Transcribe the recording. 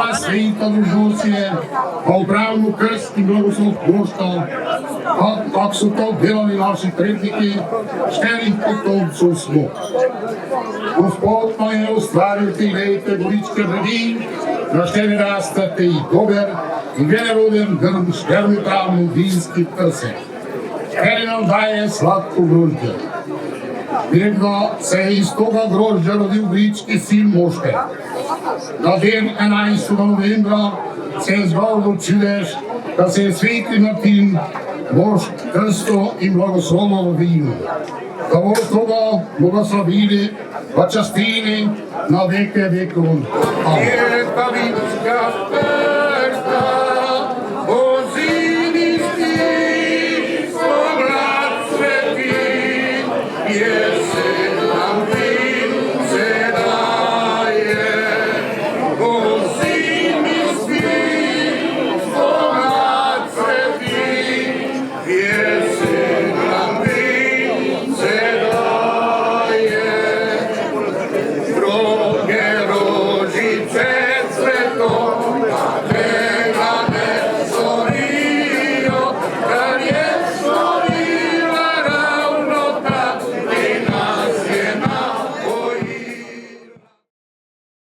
Слава світа Божусія, поправну крст і благослов Божка, как са то делали наши предники, щерих потомцов смо. Господ ме е оставил ти лейте горичка гради, да ще ви растате и добър, и верероден гърм, щерни правно вински търсе. Ще нам дае сладко грозде. Бедно се из тога грозда родил гречки син Мошке. На ден 11 ноемвра се сбавно чудеш да се свети Мартин, Бож кръсто и благословно вино. Да во тога благословили, почастили на веке веков. Амин.